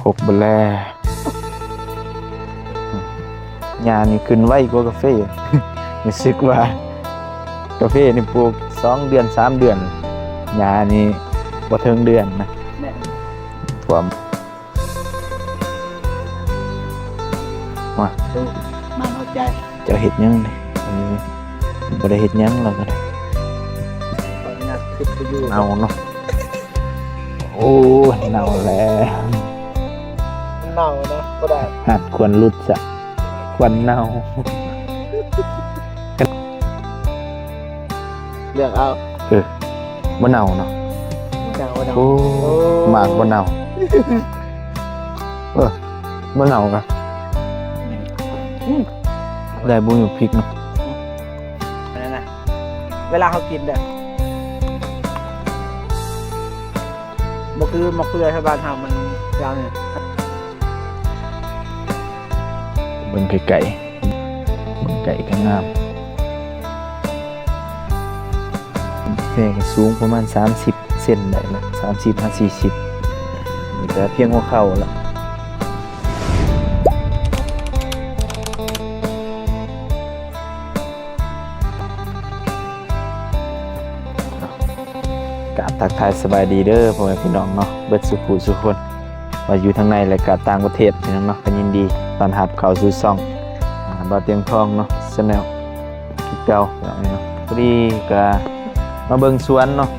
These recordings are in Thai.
ครบหมดแล้วงานนี่ขึ้นไวกว่ากาแฟ รู้สึกว่ากาแฟนี่ปลูก2 เดือน 3 เดือนงานนี่บ่ถึงเดือนนะท่วมว่า มาเอาใจ เจะเฮ็ดหยังนี่บ่ได้เฮ็ดหยังแล้วก็ได้ ตอนนี้คือไปอยู่ เน่าเนาะโอ้ยเน่าแล้ว เน่านะก็ได้ หัดควรรุดจะควรเน่า เลือกเอา บ่เน่าเนาะ เน่าเน่า โอ้หมากบ่เน่าบ่เน่าก็ได้บ่อยู่พริกเนาะ นั่นนะเวลาเขากินเด้อบ่คือมะเขือที่บ้านเฮามันยาวเนี่ย เบิ่งไกลๆเบิ่งไกลก็งามแค่ก็สูงประมาณ30 เซนได้ละ30-40นี่ก็เพียงหัวเข่าแล้วกราบทักทายสบายดีเด้อพ่อแม่พี่น้องเนาะเบิดสุขุสุคนว่าอยู่ทางในและก็ต่างประเทศพี่น้องเนาะก็ยินดีต้อนรับเข้าสู่ช่องบ่าวเตียงทองเนาะแชนแนลคือเก่าอย่างนี้เนาะพอดีก็มาเบิ่งสวนเนาะ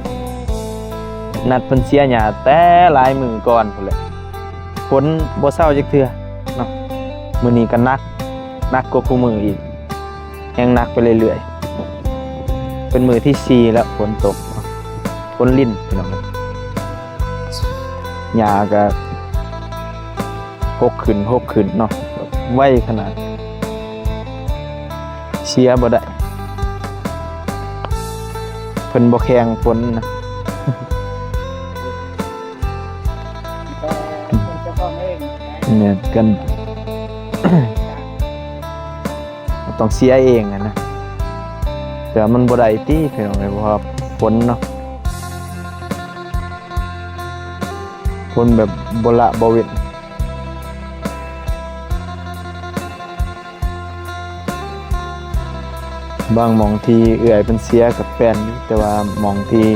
นัดเพิ่นเสียหญ้าแต่หลายมื้อก่อนพุ่นแหละฝนบ่เซาจักเทื่อเนาะมื้อนี้ก็หนักกว่าคู่มื้ออีกยังหนักไปเรื่อยๆเป็นมื้อที่4แล้วฝนตกเนาะฝนลิ้นพี่น้องหญ้าก็หกขึ้นเนาะไวขนาดเชียร์บ่ได้เพิ่นบ่แข่งฝนนะ แต่คนเจ้าของเอง เนี่ยกัน ต้องเสียเองอะนะแต่มันบ่ได้ติพี่น้องเอ้ยเพราะว่าฝนเนาะฝนแบบบ่ละบ่เว้นบางหม่องที่เอื้อยเพิ่นเสียกับแป้นอยู่แต่ว่าหม่องที่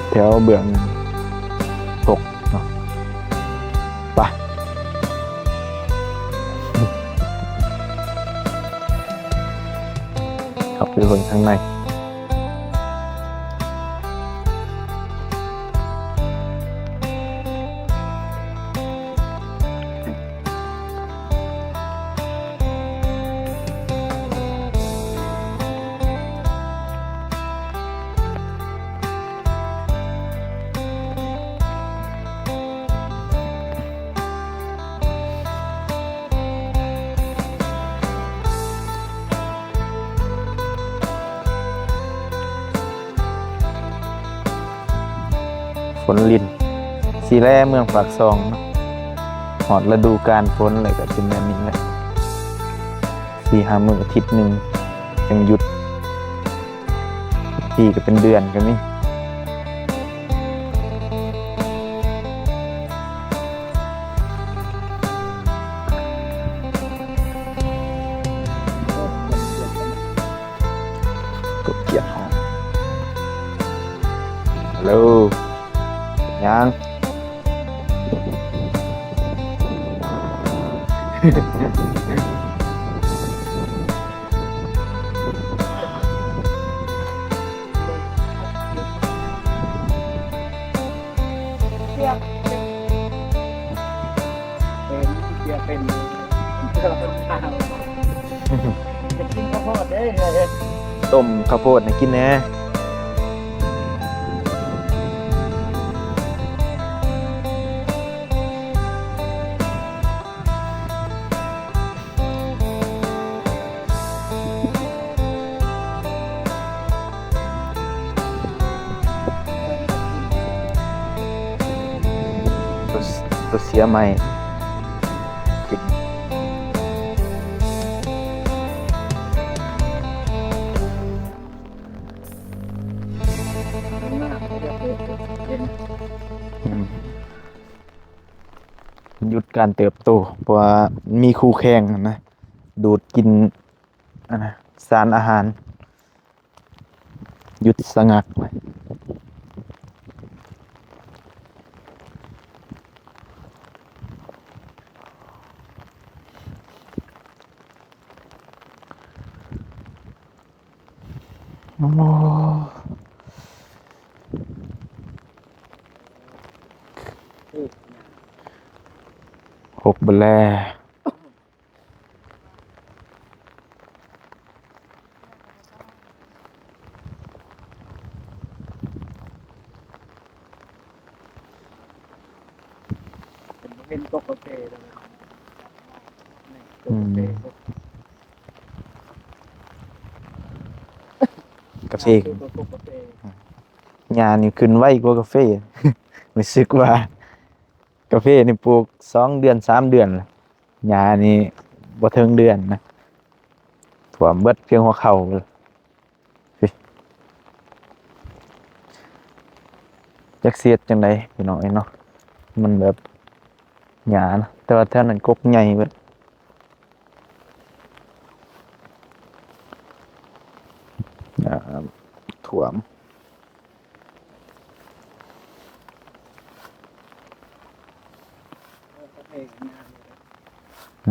แถวเบื้องตกเนาะไปเข้าไปเบิ่งข้างในฝนลิ้นสีแร่เมืองปากซองเนาะหอดฤดูกาลฝนเลยก็เป็นแบบนี้แหละ4-5 มื้ออาทิตย์หนึงจังหยุดทีก็เป็นเดือนก็มีกบเกียดหอมฮัลโหลยัง เสียเป็นจะกินข้าวโพดได้เลย ต้มข้าวโพดให้กินแหน่ตัวเสียใหม่กิน หยุดการเติบโตเพราะว่ามีคู่แข่งนะดูดกินอันนะสารอาหารหยุดสะงักไว้โอ้หกบแล เป็นตกกาแฟเลยนี่ตกกาแฟ กาแฟ ตกกาแฟ ยานี่ขึ้นไวกว่ากาแฟ รู้สึกว่ากาแฟนี่ปลูก2 เดือน 3 เดือนล่ะยานี่บ่ถึงเดือนนะท่วมเบิดเพียงหัวเข่าเลยจักเสียดจังไดพี่น้องเอ้ยเนาะมันแบบหยานะแต่ว่าแถวนั้นกกใหญ่เบิดน้ำท่วม กาแฟงามเลย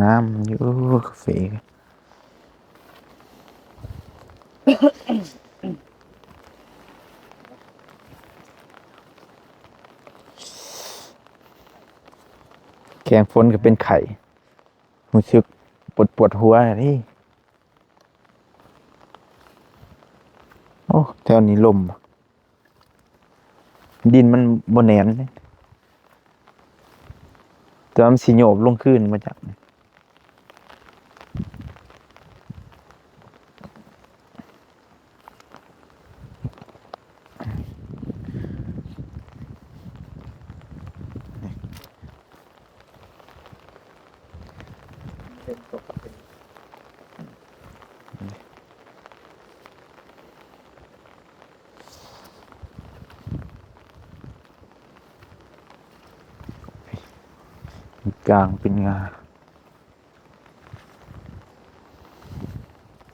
น้ำอยู่กาแฟแกงฝนก็เป็นไข่รู้สึกปวดหัวนี่โอ้แถวนี้ลมดินมันบ่แน่นเลยแต่ว่ามันสิโยบลงคืนมาจากเป็นตกกาแฟ กลางเป็นงา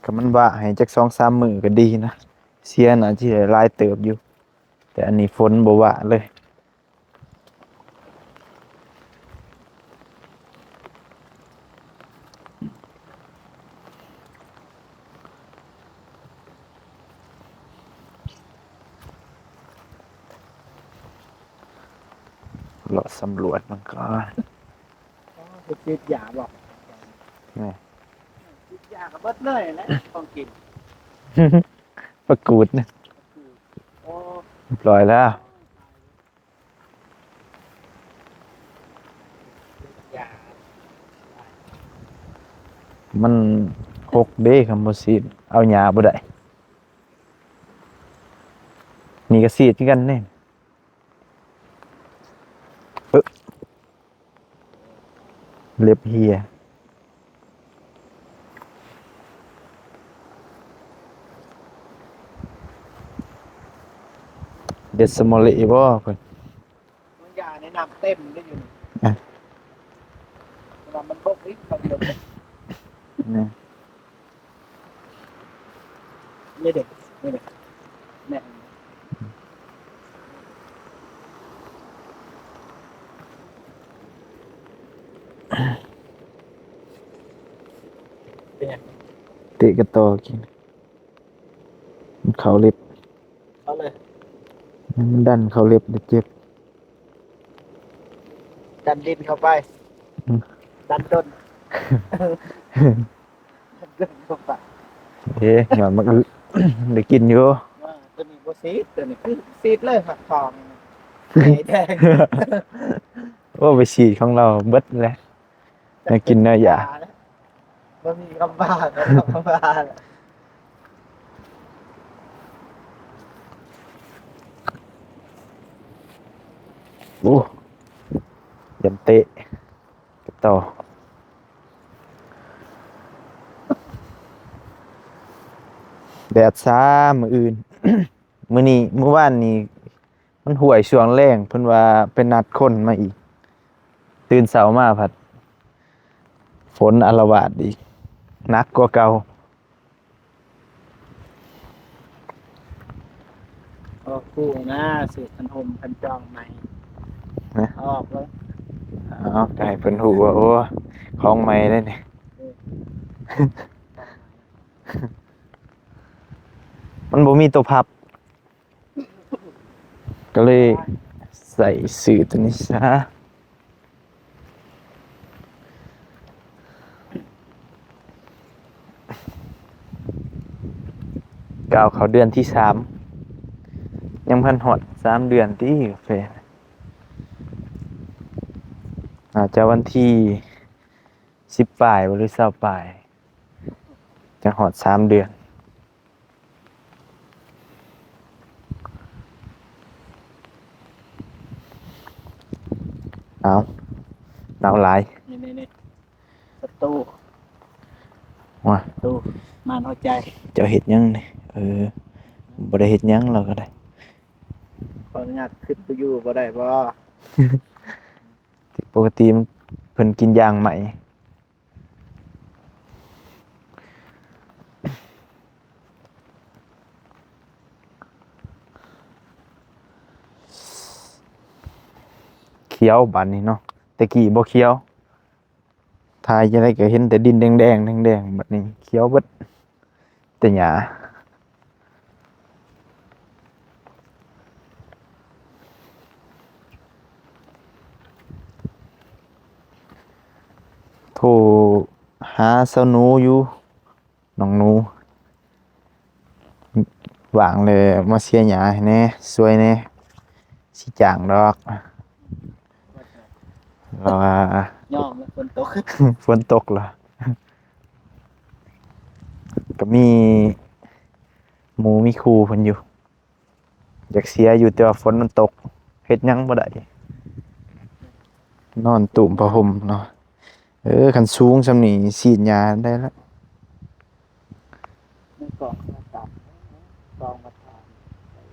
ก็มันว่าให้จัก2-3 มื้อก็ดีนะเสียน่ะที่ได้หลายเติบอยู่ แต่อันนี้ฝนบ่ว่าเลยเราสำรวจมันก่อน คือจิตยาบอก นี่ จิตยากับเบิดเลยนะต้องกิน ประกูดนะ โอ้ เรียบร้อยแล้ว ยา มันหกเด้คำบ่ซีดเอาหญ้าบ่ได้นี่ก็ซีดคือกันนี่เล็บเหียเด็ดสมอเลบ่เพิ่น มันยาแนะนำเต็มได้อยู่ อ่ะ เวลามันบกนิดมันเดียว นี่ นี่เด็กนี่เด็กแม่เป็นไง เตะกระตอกินมันเข้าเล็บ เอาเลย มันดันเข้าเล็บเดี๋ยวเจ็บ ดันดินเข้าไป อืม ดันดนดันดนเข้าไป เอ๊ะหย่อนมันอึ ได้กินอยู่ ว่าตัวนี้โบซีดตัวนี้คือซีดเลยผักทองไอ้แดง ว่าไปฉีดของเราเบิดแล้ว อยากกินเนื้อยา มันมีคำบ้าคำบ้า โอ้ยันเตะกระต่อแดดซ้ามื้ออื่น มื้อนี้มื้อวานนี้มันห่วยช่วงแรงเพิ่นว่าเป็นนัดคนมาอีก เต ตื่นเช้ามาผัดฝนอาละวาดอีกหนักกว่าเก่า ออกคู่นะเสียคันหมคันจองใหม่ออกแล้ว อ้าวได้เพิ่นฮู้ว่าโอ้ของใหม่เลยนี่ มันบ่มีตัวพับ ก็เลยใส่สื่อตัวนี้ซะก้าวเข้าเดือนที่3ยังพันฮอด3 เดือนติกาแฟอาจจะวันที่10ปลายบ่หรือ20ปลายจะฮอด3 เดือนเอาหนาวหลาย นี่ประตู ว่า ประตูม่านหัวใจ เจ้าเฮ็ดหยังนี่บ่ได้เฮ็ดหยังเราก็ได้ ขออนุญาตขึ้นไปอยู่บ่ได้บ่ ปกติมันเพิ่นกินยางใหม่เขียวบัดนี้เนาะแต่กี้บ่เขียวทายจังไดก็เห็นแต่ดินแดงๆแดงๆบัดนี้เขียวเบิดแต่หญ้าโทรหาสาวหนูอยู่น้องหนูว่างเลยมาเสียหญ้าให้แหน่ช่วยแหน่สิจ้างดอกแล้วว่า ย่อมแล้วฝนตก ฝนตกเหรอ ก็มีหมูมีครูเพิ่นอยู่ อยากเสียอยู่แต่ว่าฝนมันตกเฮ็ดหยังบ่ได้นอนตุ่มผ้าห่มเนาะคันสูงส่ำนี้ฉีดยาได้แล้ว ไม่กองมาตับกองมาทาน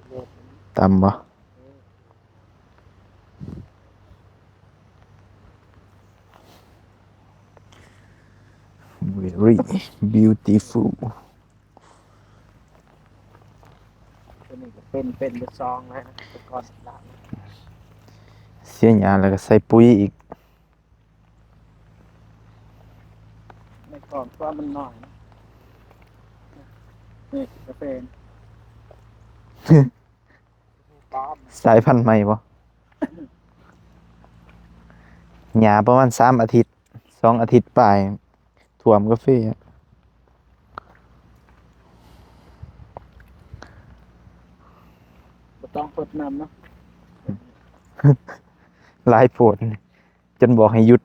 โลด ต่ำบ่ very beautiful ตัวนี้ก็เป็นเบอร์ซองแล้วแต่ก่อนหลัง เสียยาแล้วก็ใส่ปุ๋ยอีก ในกล่องก็มันหน่อยนะนี่กาแฟปอม สายพันธุ์ใหม่บ่หญ้าประมาณ3 อาทิตย์2 อาทิตย์ปลายท่วมกาแฟอะ บ่ต้องกดนำเนาะ หลายโพดจนบอกให้หยุด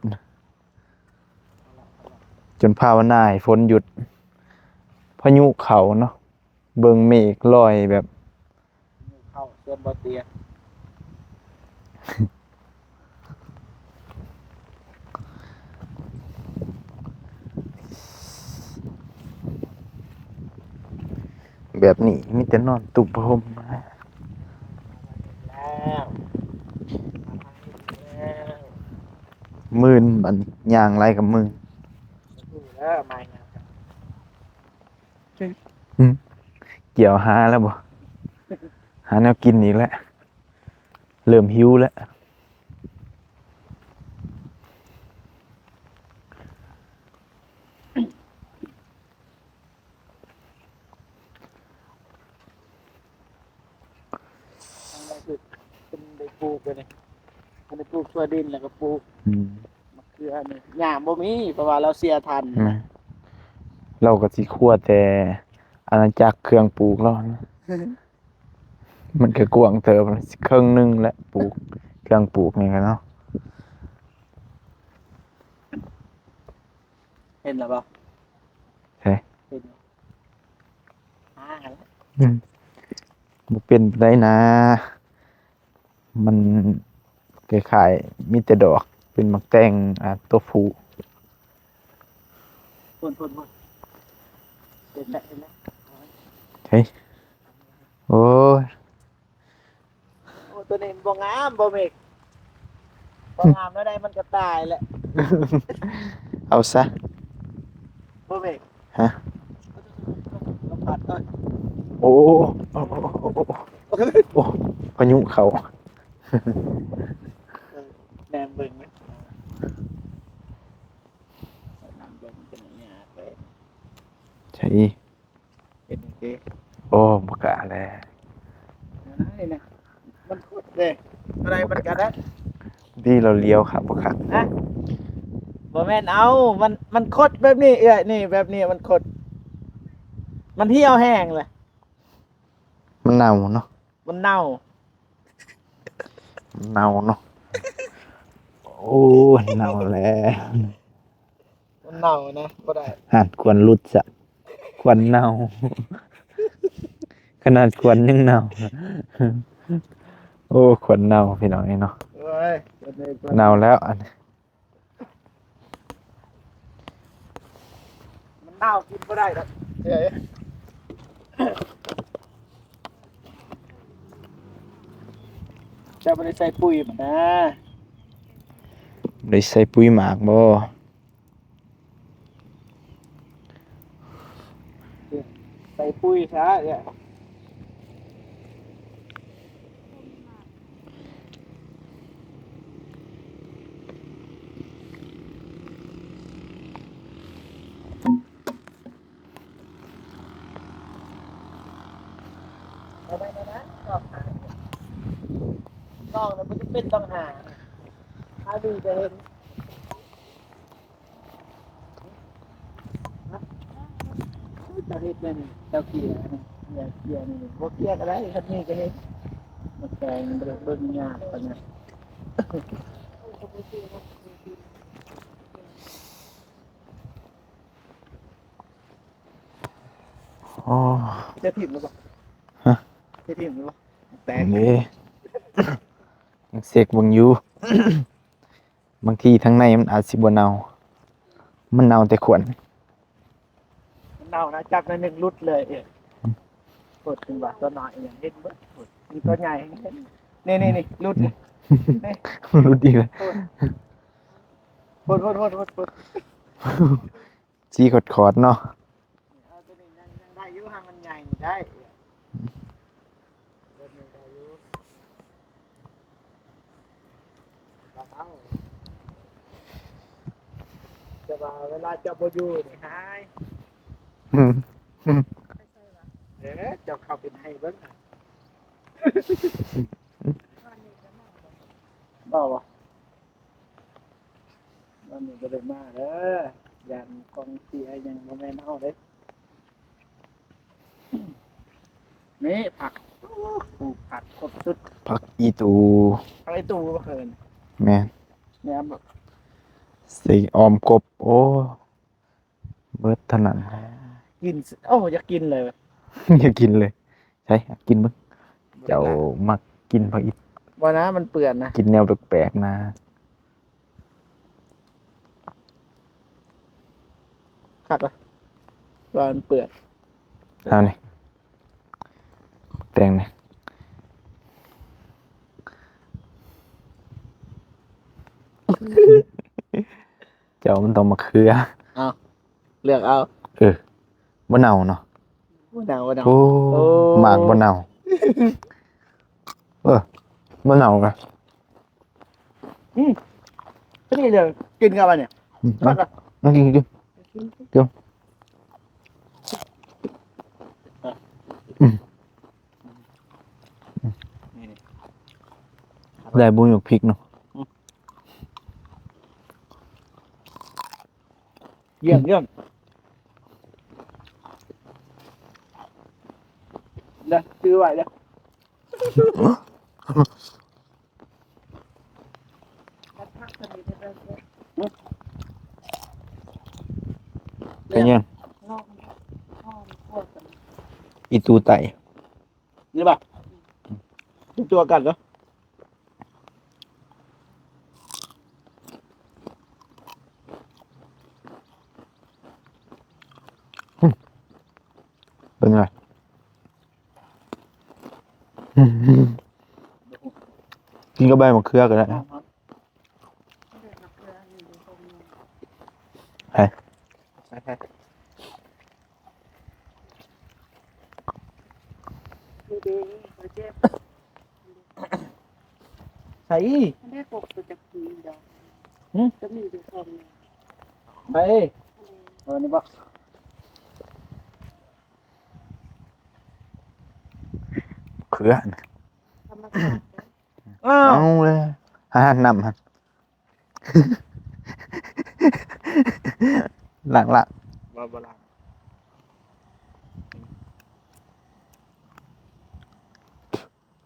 จนภาวนาให้ฝนหยุด พายุเข้าเนาะเบิ่งเมฆลอยแบบ เข้าเสื้อบ่เตีย แบบนี้มีแต่นอนตุบห่ม แล้วแล้ว มื่นบัดนี้ย่างไรกับมือ ดูแล้วมาอย่าง เกี่ยวหาแล้วบ่ หาแนวกินอีกแล้วเริ่มหิวแล้ว ทางใดคือเป็นได้ปลูกไปเลยมันได้ปลูกชั่วดินแล้วก็ปลูก อืม มะเขือนี่หญ้าบ่มีเพราะว่าเราเสียทัน นะเราก็สิคั่วแต่อาณาจักรเครื่องปลูกแล้วนะมันก็กว้างเติบครึ่งหนึงแหละปลูกเครื่องปลูกนี่กันเนาะ เห็นแล้วบ่ เฮ้ย เห็นแล้ว บ่เป็นปานใดนะ มันคล้ายๆมีแต่ดอกเป็นมักแตงตัวผู้ พ่นเห็นแล้ว เฮ้ยโอ้ย โอ้ตัวนี้บ่งามบ่เมก พองามแล้วได้มันก็ตายแหละ เอาซะ บ่เบก ฮะ ลมพัดเอ้ย โอ้โอ้โอ้โอ้โอ้โอ้พายุเขา แนมเบิ่งไหมน้ำเบิ่งเป็นอย่างเงี้ยไป ใช่ เป็นโอเค โอ้บกล้าแล้ว นี่นะมันขุดเลยอะไรมันกันนะ ที่เราเลี้ยวครับบ่ครับ นะบ่แม่นเอามันคดแบบนี้นี่แบบนี้มันคดมันเหี่ยวแห้งเลย มันเน่าเนาะ มันเน่า มันเน่าเนาะโอ้เน่าแล้ว มันเน่านะบ่ได้ หาดควรรุดจะควรเน่า ขนาดควรยังเน่า โอ้ควรเน่าพี่น้องไอ้เนาะ เอ้ย เน่าแล้วอันนี้ มันเน่ากินบ่ได้ครับเอ้ยจะบ่ได้ใส่ปุ๋ยมันนะ ได้ใส่ปุ๋ยหมากบ่ ใส่ปุ๋ยซะเนี่ยเอาไปนะน้องน่ะมันจะเป็นต้องหาถ้าดูจะเห็นจะเห็นเลยนี่เจ้าเกียร์นี่เนี่ยเกียร์นี่บ่เกียร์ก็ได้คันนี้ก็เห็นมันแปลงเบิ่งยากปานนั้น โอ้ จะถิ่มหรือเปล่า ฮะ จะถิ่มหรือเปล่าแตก นี่ ยังเสกเบิ่งอยู่ บางทีทั้งในมันอาจสิบ่เน่ามันเน่าแต่ขวด มันเน่านะจับในหนึ่งรุดเลยปวดขึ้นว่าตัวน้อยอย่างเห็นเบิดปวดมีตัวใหญ่เห็นนี่รุดนี่ รู้ดีเลย ปวดปวด จีขอดๆเนาะ เอาตัวนี้ยังได้อยู่ห่างมันใหญ่ได้ตัวนี้ได้อยู่เอาจะว่าเวลาจะบ่อยู่นี่หาย อืม เจ้าเข้าเป็นให้เบิ่งน่ะบ่บ่วันนี้ก็ได้มาเด้อยันกองเชียร์ยังบ่แม่นเฮาเด้นี่ผักปลูกผักครบสุด ผักอีตู อะไรตู้บ่เคย แม่น เนี่ยแบบ สิออมกบ โอ้เบิดเท่านั้น กินโอ้อยากกินเลย อย่ากินเลย ใช่กินเบิ่งเจ้ามักกินผักอี ว่านะมันเปื่อนนะ กินแนวแปลกๆนะ ขัดวะว่ามันเปื่อน เอานี่แตงนี่เจ้ามันต้องมาเคือ เอาเลือกเอา บ่เน่าเนาะ ว่าหนาวว่าหนาว โอ้ โอ้ หมากบ่เน่าบ่เน่ากะ ก็นี่เดี๋ยวกินกันมาเนี่ยขัดวะ มากินกินได้บุญอยู่พริกเนาะ เยี่ยมเยี่ยมเด้อซื้อไว้เด้อ เป็นยังอีตูไต นี่ป่ะทุกตัวกันเหรอ เป็นไงกินกับใบมะเขือก็ได้นะ ไป ไปใส่ ได้ปกตัวจะคุยดอก หืม จะมีดูคม ไปนี่บ่ เครือ ธรรมชาติ อ้าว เอาเลยหานำฮะ หลังละ บ่ล่ะ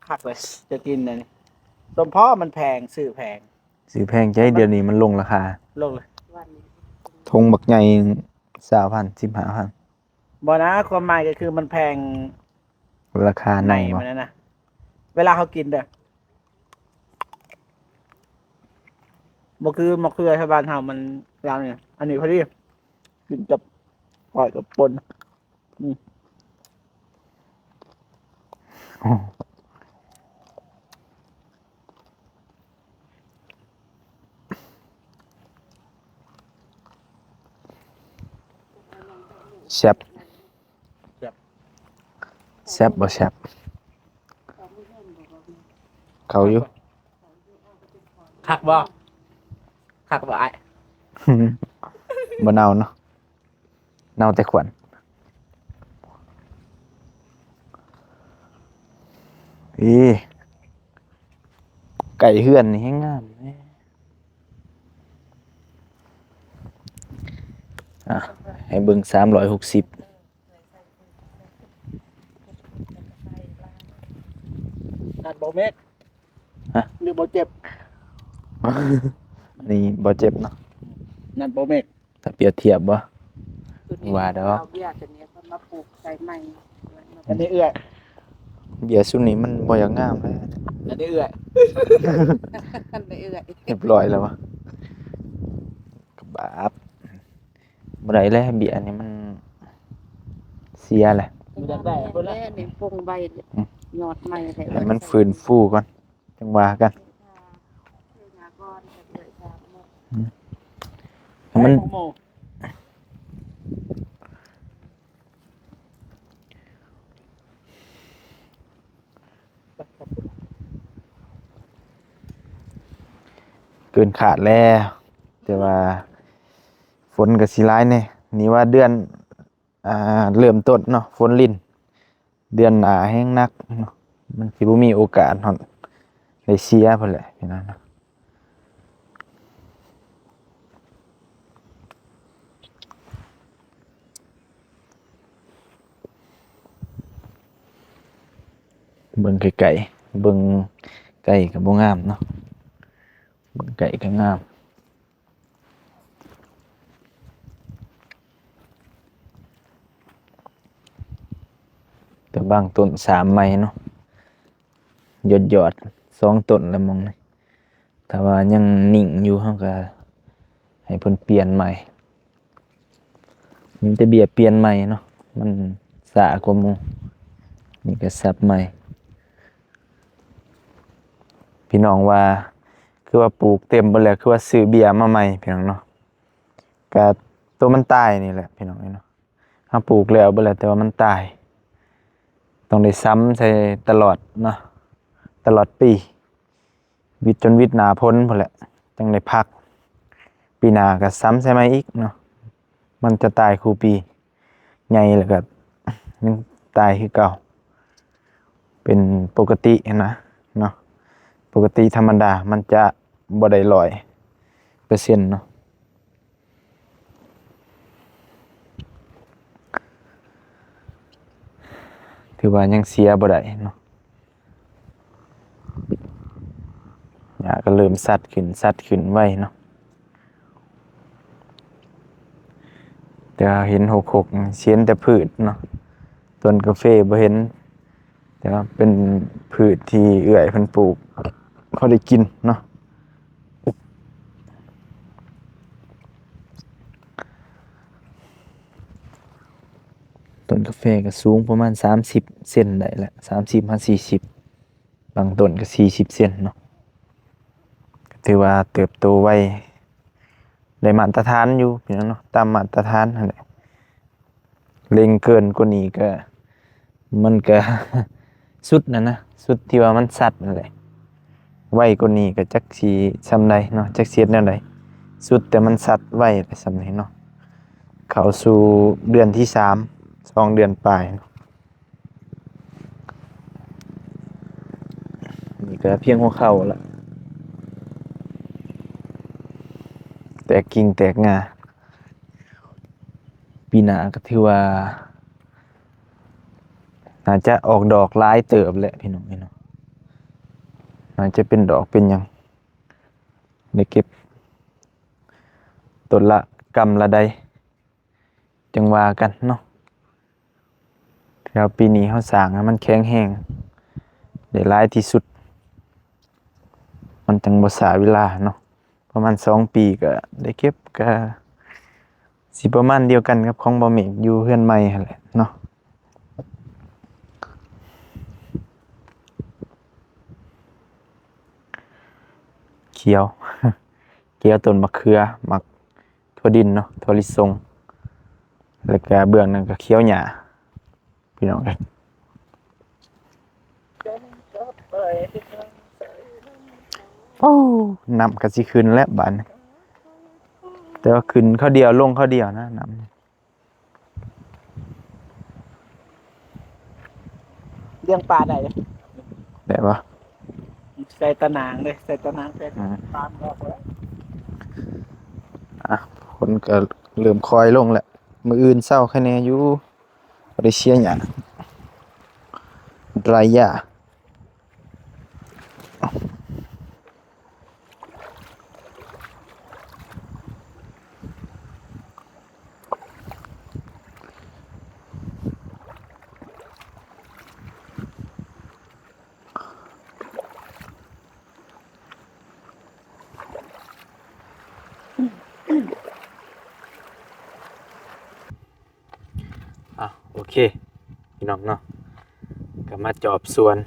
คักเลยจะกินเลยนี่สมเพาะมันแพงซื้อแพง ซื้อแพงใจเดี๋ยวนี้มันลงราคา ลงเลย วันนี้ ทงบักใหญ่20,000 15,000 บ่นะความหมายก็คือมันแพง ราคาใน ใน บ่ มันนะเวลาเขากินเด้อบ่คือมะเขือชาวบ้านเฮามันยาวเนี่ยอันนี้พอดีกินกับก้อยกับปน โอ้ แซ่บแซ่บบ่แซ่บเขาอยู่ คักบ่คักบ่ไอ้ บ่เน่าเนาะเน่าแต่ขวัญอีไก่เฮือนนี่แฮงงามแน่อ่ะให้เบิ่ง360 นัดบ่เม็ด ฮะ หรือบ่เจ็บ อันนี้บ่เจ็บเนาะ นัดบ่เม็ด ถ้าเปรียบเทียบบ่ ว่าดอก เราเบี้ยตัวนี้เขามาปลูกใส่ใหม่ อันนี้เอื้อย เบียร์ซุนี้มันบ่อยากงามเลย อันนี้เอื้อย กันไปเอื่อย เรียบร้อยแล้ววะกบาบบ่ได้แล้วเบียร์นี่มันเสียแหละ มันจะได้เพิ่นละ นี่ปงใบยอดใหม่แต่ ให้มันฟื้นฟูก่อนจังว่ากันให้มัน โม เกินขาดแล้วแต่ว่าฝนก็สิร้ายแน่นี่ว่าเดือนเริ่มต้นเนาะฝนลิ้นเดือนหน้าแห้งหนักเนาะมันสิบ่มีโอกาสฮอดได้เสียพุ่นแหละพี่น้องเนาะเบิ่งไกลๆเบิ่งไกลก็บ่งามเนาะเบิ่งไกลก็งาม แต่บางต้น3ไม้เนาะหยอด2ต้นแล้วมองนี่ถ้าว่ายังนิ่งอยู่เฮาก็ให้เพิ่นเปลี่ยนใหม่มีแต่เบี้ยเปลี่ยนใหม่เนาะมันสะกว่าหมู่นี่ก็สับใหม่พี่น้องว่าคือว่าปลูกเต็มเบิดแล้วคือว่าซื้อเบี้ยมาใหม่พี่น้องเนาะก็ตัวมันตายนี่แหละพี่น้องเนาะเฮาปลูกแล้วเบิดแล้วแต่ว่ามันตายต้องได้ซ้ำใส่ตลอดเนาะตลอดปีวิทย์จนวิทย์หนาพ้นพุ่นแหละจังได้พักปีหน้าก็ซ้ำใส่มาอีกเนาะมันจะตายคู่ปีใหญ่แล้วก็ยังตายคือเก่าเป็นปกตินะเนาะปกติธรรมดามันจะบ่ได้100%เนาะถือว่ายังเสียบ่ได้เนาะหญ้าก็เริ่มสัดขึ้นไว้เนาะแต่ว่าเห็น66เสียนแต่พืชเนาะต้นกาแฟบ่เห็นแต่ว่าเป็นพืชที่เอื้อยเพิ่นปลูกพอได้กินเนาะต้นกาแฟก็สูงประมาณ30 เซนได้แหละ30-40บางต้นก็40 เซนเนาะก็ถือว่าเติบโตไว ได้มาตรฐานอยู่พี่น้องเนาะตามมาตรฐานนั่นแหละเล็งเกินกว่านี้ก็มันก็ สุดนะสุดที่ว่ามันสัตว์นั่นแหละไวกว่านี้ก็จักสิซำใดเนาะจักเสียดแนวใดสุดแต่มันสัตว์ไวไปซำนี้เนาะเข้าสู่เดือนที่3 2 เดือนปลายเนาะนี่ก็เพียงหัวเข่าแล้วแตกกิ่งแตกงาปีหน้าก็ถือว่าน่าจะออกดอกหลายเติบแหละพี่น้องเนาะน่าจะเป็นดอกเป็นหยังได้เก็บต้นละกำละใดจังว่ากันเนาะแล้วปีนี้เฮาสร้างให้มันแข็งแรงได้หลายที่สุดมันจังบ่เสียเวลาเนาะประมาณ2 ปีก็ได้เก็บก็สิประมาณเดียวกันกับของบ่เมกอยู่เฮือนใหม่หั่นแหละเนาะเขียว เขียวต้นมะเขือมักถั่วดินเนาะถั่วลิสงแล้วก็เบื้องนั้นก็เขียวหญ้าพี่น้องเอ้ยโอ้น้ำก็สิขึ้นแล้วบัดนี้แต่ว่าขึ้นข้าวเดียวลงข้าวเดียวนะน้ำ เลี้ยงปลาได้เลย ได้ปะ ใส่ตะนางเลยใส่ตะนางใส่ปลาออกแล้ว อ่ะคนก็เริ่มคอยลงแหละมื้ออื่นเช้าแค่แน่อยู่บ่ได้เชียร์หยังไรหญ้าโอเคพี่น้องเนาะก็มาจอบสวน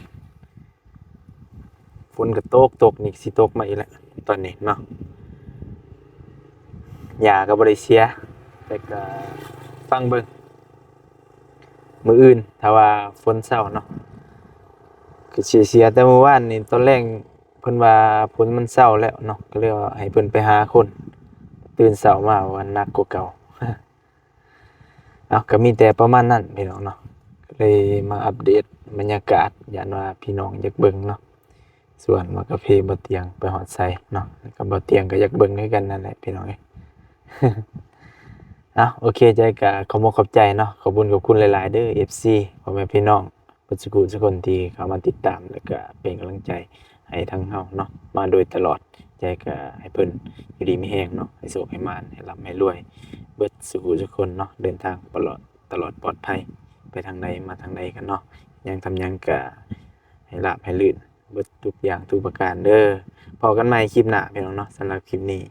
ฝนก็ตกนี่สิตกมาอีกแล้วตอนนี้เนาะหญ้าก็บ่ได้เสียแต่ก็ฟังเบิ่งมื้ออื่นถ้าว่าฝนเช้าเนาะก็สิเสียแต่เมื่อวานนี่ตอนแรกเพิ่นว่าฝนมันเช้าแล้วเนาะก็เลยว่าให้เพิ่นไปหาคนตื่นเช้ามาว่าหนักกว่าเก่า เอาก็มีแต่ประมาณนั้นพี่น้องเนาะก็เลยมาอัปเดตบรรยากาศย่านว่าพี่น้องอยากเบิ่งเนาะส่วนมากาเพบ่เตียงไปฮอดไสเนาะแล้วก็บ่เตียงก็อยากเบิ่งคือกันนั่นแหละพี่น้องเอ้ย เอาโอเคใจก็ขอบคุณขอบใจเนาะขอบคุณหลายๆเด้อ FC พ่อแม่พี่น้องเบิดทุกคนที่เข้ามาติดตามแล้วก็เป็นกำลังใจให้ทั้งเฮาเนาะมาโดยตลอดใจก็ให้เพิ่นอยู่ดีมีแรงเนาะให้โชคให้มานให้ร่ำให้รวย เบิดทุกคนเนาะเดินทางตลอดปลอดภัยไปทางใดมาทางใดกันเนาะยังทำหยังก็ให้ราบให้ลื่นเบิดทุกอย่างทุกประการเด้อพอกันใหม่คลิปหน้าพี่น้องเนาะสำหรับคลิปนี้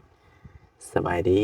สบายดี